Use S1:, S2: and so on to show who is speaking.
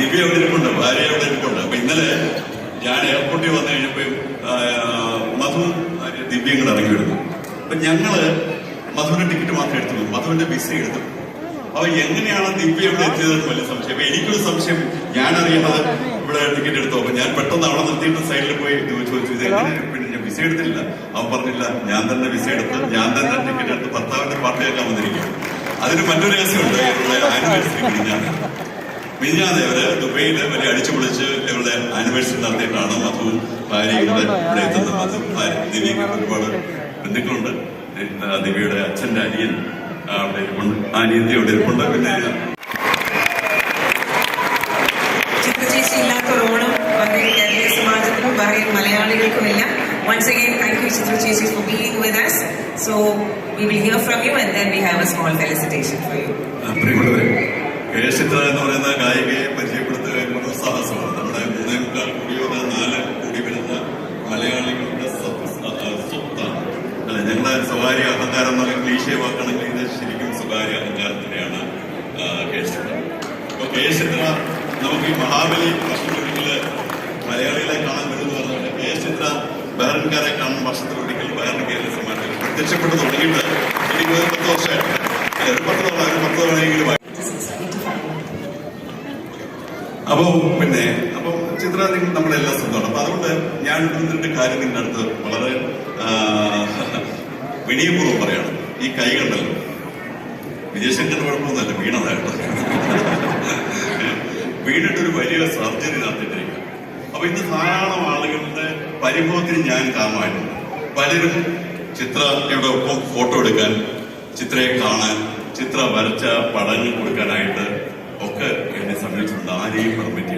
S1: ദിവ്യ അവിടെ ഇരിപ്പുണ്ട്, ഭാര്യ അവിടെ ഇരിപ്പുണ്ട്. അപ്പൊ ഇന്നലെ ഞാൻ എയർപോർട്ടിൽ വന്നു കഴിഞ്ഞപ്പോ മധു ദിവ്യം കൂടെ ഇറങ്ങി വരുന്നു. അപ്പൊ ഞങ്ങള് മധുവിന്റെ ടിക്കറ്റ് മാത്രമേ എടുത്തുള്ളൂ, മധുവിന്റെ വിസ എടുത്തു. അപ്പൊ എങ്ങനെയാണ് ദിവ്യ ഇവിടെ എത്തിയതെന്ന് വലിയ സംശയം. അപ്പൊ എനിക്കൊരു സംശയം, ഞാൻ അറിയുന്നത് ഇവിടെ ടിക്കറ്റ് എടുത്തു. അപ്പൊ ഞാൻ പെട്ടെന്ന് അവിടെ നിർത്തിയിട്ട് സൈഡിൽ പോയി ചോദിച്ചു, ഇത് എങ്ങനെ പിന്നെ ഞാൻ വിസ എടുത്തില്ല. അവൻ പറഞ്ഞില്ല, ഞാൻ തന്നെ വിസ എടുത്ത് ഞാൻ തന്നെ ടിക്കറ്റ് എടുത്ത് ഭർത്താവിന്റെ പാർട്ടിയാക്കാൻ വന്നിരിക്കും. അതിന് മറ്റൊരു രഹസ്യമുണ്ട്. ഇവരുടെ ആനിവേഴ്സറി മിനിഞ്ഞാന്ന് ഇവര് ദുബൈയില് വലിയ അടിച്ചു പൊളിച്ച് ഇവരുടെ ആനിവേഴ്സറി നടത്തിയിട്ടാണ് മധുവും ഭാര്യയും കൂടെ ഇവിടെ എത്തുന്നത്. മധു ദിവ്യക്ക് ഒരുപാട് ബന്ധുക്കളുണ്ട്. ദിവ്യയുടെ അച്ഛന്റെ അനിയൻ അവിടെ ഇരിപ്പുണ്ട്, അനിയത്തി അവിടെ ഇരിപ്പുണ്ട്. പിന്നെ
S2: ചിത്രചേച്ചി ഇല്ലാത്തൊരു ഓണം കേരളീയ സമാജത്തിനും Bahrain മലയാളികൾക്കുമില്ല. Once again, thank you Chitra Chechi for being with us. So we will hear from you and then we have a small felicitation for you.
S1: പ്രിയപ്പെട്ടവരെ, ചിത്ര എന്ന് പറയുന്ന ഗായികയെ പരിചയപ്പെടുത്തുക എന്നുള്ള സാഹസമാണ്. നമ്മുടെ 3.25 കോടിയോ 4 കോടി വരുന്ന മലയാളികളുടെ സ്വത്താണ്. അല്ലെ, ഞങ്ങളുടെ സ്വകാര്യ അഹങ്കാരം എന്ന് പറയുന്ന ക്ലീശേ വാക്കാണെങ്കിൽ ഇത് ശരിക്കും സ്വകാര്യ അഹങ്കാരത്തിനെയാണ് ചിത്ര. അപ്പൊ ചിത്ര നമുക്ക് ഈ മഹാബലി വർഷത്തിലൊരിക്കല് മലയാളികളെ കാണാൻ വരുമെന്ന് പറഞ്ഞാൽ ചിത്ര ബഹ്റിൻകാരെ കാണുന്ന വർഷത്തിലൊരിക്കൽ ബഹ്റിൻ കേരള സമാജത്തിൽ പ്രത്യക്ഷപ്പെട്ടു തുടങ്ങിയിട്ട് എനിക്ക് 10 വർഷമായിട്ട് 10 തവണയെങ്കിലും. അപ്പം ചിത്ര നമ്മളെല്ലാം സ്വന്തമാണ്. അപ്പൊ അതുകൊണ്ട് ഞാൻ ഇതിന്റെ കാര്യം നിങ്ങളുടെ അടുത്ത് വളരെ വിനയപൂർവ്വം പറയാണ്. ഈ കൈ കണ്ടല്ലോ, വിജയശങ്കറിന്റെ കുഴപ്പമൊന്നുമല്ല, വീണതായിട്ട് വീണിട്ടൊരു വലിയ സർജറി നടത്തിയിട്ടിരിക്കുക. അപ്പൊ ഇന്ന് ധാരാളം ആളുകളുടെ പരിഭവത്തിന് ഞാൻ കാരണമായിട്ടുണ്ട്. പലരും ചിത്രയുടെ ഒപ്പം ഫോട്ടോ എടുക്കാൻ, ചിത്രയെ കാണാൻ, ചിത്ര വരച്ച പടങ്ങൾ കൊടുക്കാനായിട്ട് ഒക്കെ എന്നെ സമീപിച്ചിട്ടുണ്ട്. ആരെയും പെർമിറ്റ്